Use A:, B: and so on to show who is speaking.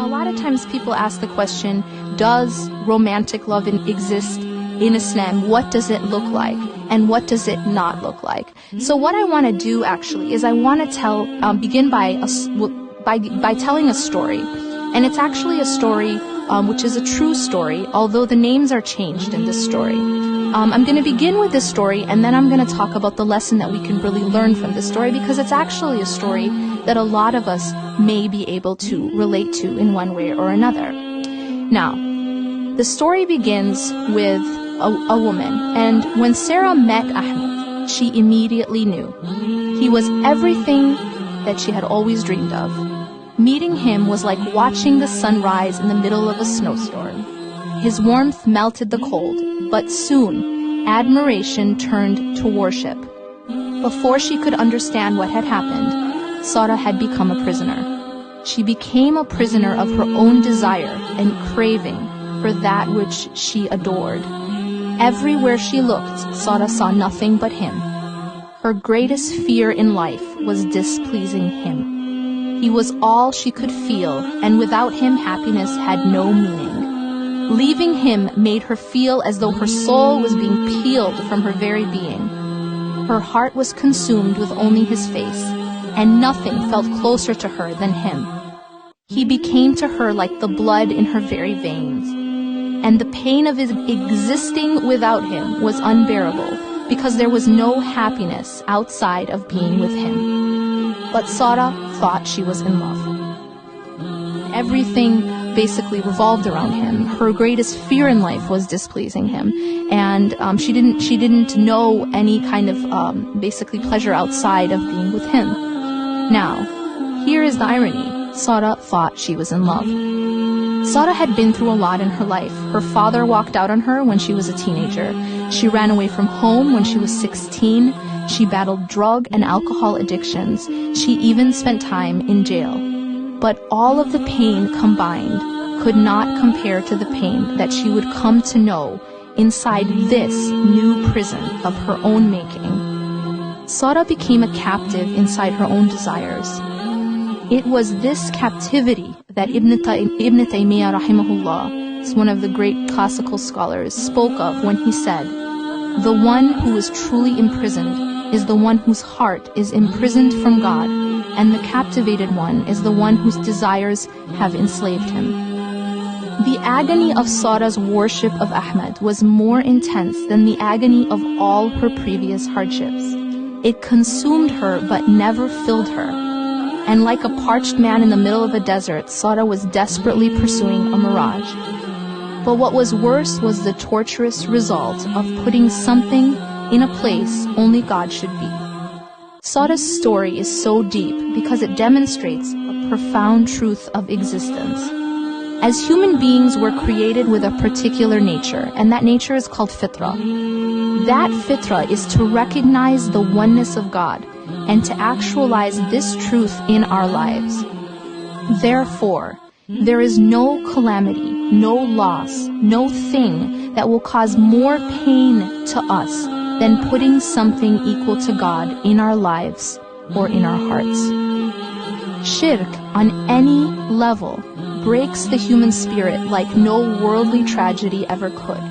A: Now, a lot of times people ask the question, does romantic love exist in Islam? What does it look like? And what does it not look like? So what I want to do actually is I want to begin by telling a story. And it's actually a story which is a true story, although the names are changed in this story. I'm going to begin with this story, and then I'm going to talk about the lesson that we can really learn from this story, because it's actually a story that a lot of us may be able to relate to in one way or another. Now, the story begins with a woman, and when Sarah met Ahmed, she immediately knew. He was everything that she had always dreamed of. Meeting him was like watching the sun rise in the middle of a snowstorm. His warmth melted the cold, but soon admiration turned to worship. Before she could understand what had happened, Sarah had become a prisoner. She became a prisoner of her own desire and craving for that which she adored. Everywhere she looked, Sarah saw nothing but him. Her greatest fear in life was displeasing him. He was all she could feel, and without him happiness had no meaning. Leaving him made her feel as though her soul was being peeled from her very being. Her heart was consumed with only his face, and nothing felt closer to her than him. He became to her like the blood in her very veins, and the pain of his existing without him was unbearable, because there was no happiness outside of being with him. But Sarah thought she was in love. Everything basically revolved around him. Her greatest fear in life was displeasing him, and she didn't know any kind of basically pleasure outside of being with him. Now, here is the irony. Sarah thought she was in love. Sarah had been through a lot in her life. Her father walked out on her when she was a teenager. She ran away from home when she was 16. She battled drug and alcohol addictions. She even spent time in jail. But all of the pain combined could not compare to the pain that she would come to know inside this new prison of her own making. Sarah became a captive inside her own desires. It was this captivity that Ibn Taymiyyah rahimahullah, is one of the great classical scholars, spoke of when he said, "The one who is truly imprisoned is the one whose heart is imprisoned from God, and the captivated one is the one whose desires have enslaved him." The agony of Sarah's worship of Ahmed was more intense than the agony of all her previous hardships. It consumed her but never filled her. And like a parched man in the middle of a desert, Sarah was desperately pursuing a mirage. But what was worse was the torturous result of putting something in a place only God should be. Sarah's story is so deep because it demonstrates a profound truth of existence. As human beings, we're created with a particular nature, and that nature is called fitra. That fitra is to recognize the oneness of God and to actualize this truth in our lives. Therefore, there is no calamity, no loss, no thing that will cause more pain to us than putting something equal to God in our lives or in our hearts. Shirk on any level breaks the human spirit like no worldly tragedy ever could.